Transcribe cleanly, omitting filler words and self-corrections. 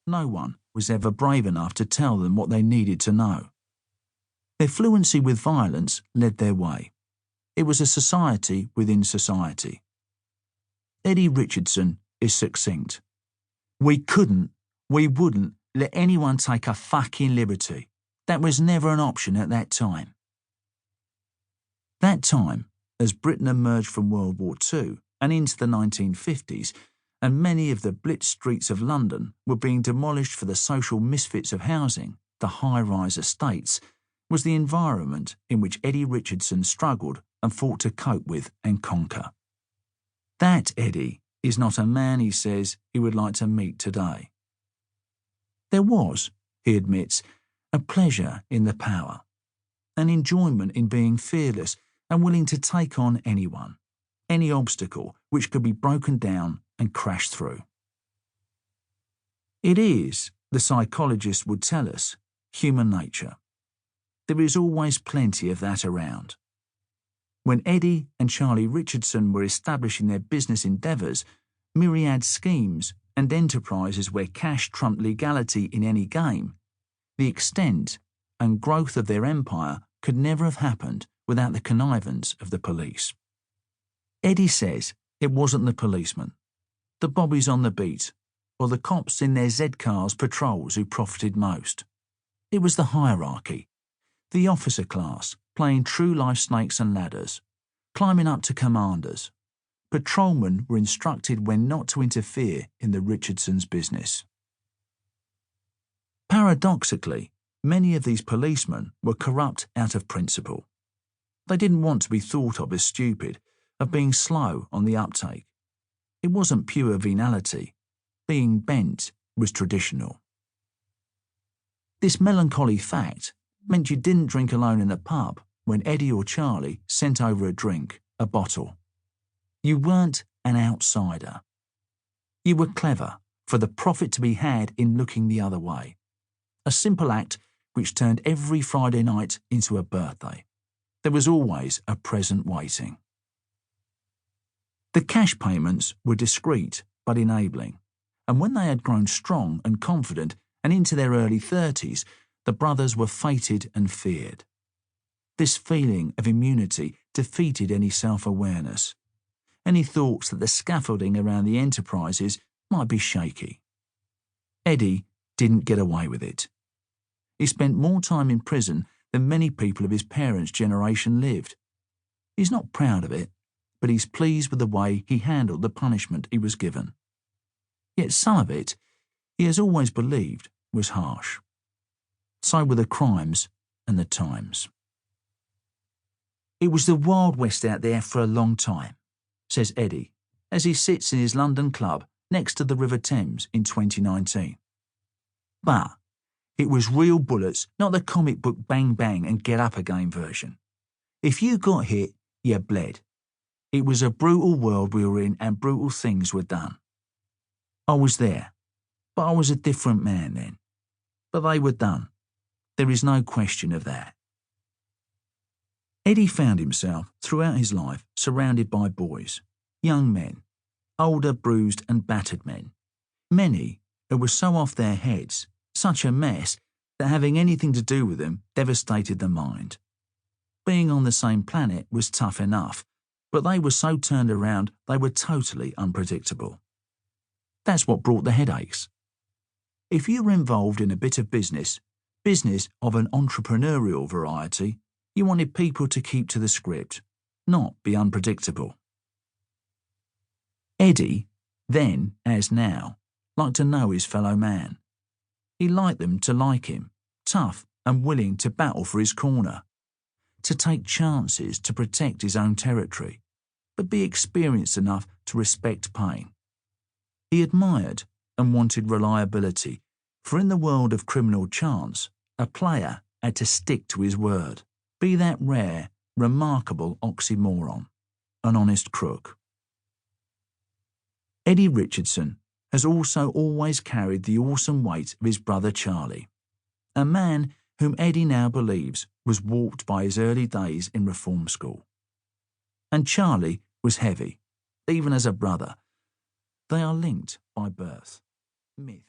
no one was ever brave enough to tell them what they needed to know. Their fluency with violence led their way. It was a society within society. Eddie Richardson is succinct. We wouldn't let anyone take a fucking liberty. That was never an option at that time. That time, as Britain emerged from World War II and into the 1950s, and many of the blitz streets of London were being demolished for the social misfits of housing, the high-rise estates, was the environment in which Eddie Richardson struggled and fought to cope with and conquer. That Eddie is not a man he says he would like to meet today. There was, he admits, a pleasure in the power, an enjoyment in being fearless and willing to take on anyone, any obstacle which could be broken down and crashed through. It is, the psychologist would tell us, human nature. There is always plenty of that around. When Eddie and Charlie Richardson were establishing their business endeavours, myriad schemes and enterprises where cash trumped legality in any game, the extent and growth of their empire could never have happened without the connivance of the police. Eddie says it wasn't the policemen, the bobbies on the beat, or the cops in their Z-Cars patrols who profited most. It was the hierarchy, the officer class playing true-life snakes and ladders, climbing up to commanders. Patrolmen were instructed when not to interfere in the Richardsons' business. Paradoxically, many of these policemen were corrupt out of principle. They didn't want to be thought of as stupid, of being slow on the uptake. It wasn't pure venality. Being bent was traditional. This melancholy fact meant you didn't drink alone in a pub when Eddie or Charlie sent over a drink, a bottle. You weren't an outsider. You were clever, for the profit to be had in looking the other way. A simple act which turned every Friday night into a birthday. There was always a present waiting. The cash payments were discreet but enabling, and when they had grown strong and confident and into their early 30s, the brothers were feted and feared. This feeling of immunity defeated any self-awareness, any thoughts that the scaffolding around the enterprises might be shaky. Eddie didn't get away with it. He spent more time in prison than many people of his parents' generation lived. He's not proud of it, but he's pleased with the way he handled the punishment he was given. Yet some of it, he has always believed, was harsh. So were the crimes and the times. It was the Wild West out there for a long time, says Eddie, as he sits in his London club next to the River Thames in 2019. But it was real bullets, not the comic book bang bang and get up again version. If you got hit, you bled. It was a brutal world we were in and brutal things were done. I was there, but I was a different man then. But they were done. There is no question of that. Eddie found himself throughout his life surrounded by boys, young men, older bruised and battered men, many who were so off their heads, such a mess, that having anything to do with them devastated the mind. Being on the same planet was tough enough, but they were so turned around they were totally unpredictable. That's what brought the headaches. If you were involved in a bit of business of an entrepreneurial variety, you wanted people to keep to the script, not be unpredictable. Eddie, then as now, liked to know his fellow man. He liked them to like him, tough and willing to battle for his corner, to take chances to protect his own territory, but be experienced enough to respect pain. He admired and wanted reliability, for in the world of criminal chance, a player had to stick to his word, be that rare, remarkable oxymoron, an honest crook. Eddie Richardson has also always carried the awesome weight of his brother Charlie, a man whom Eddie now believes was warped by his early days in reform school. And Charlie was heavy, even as a brother. They are linked by birth. Myth.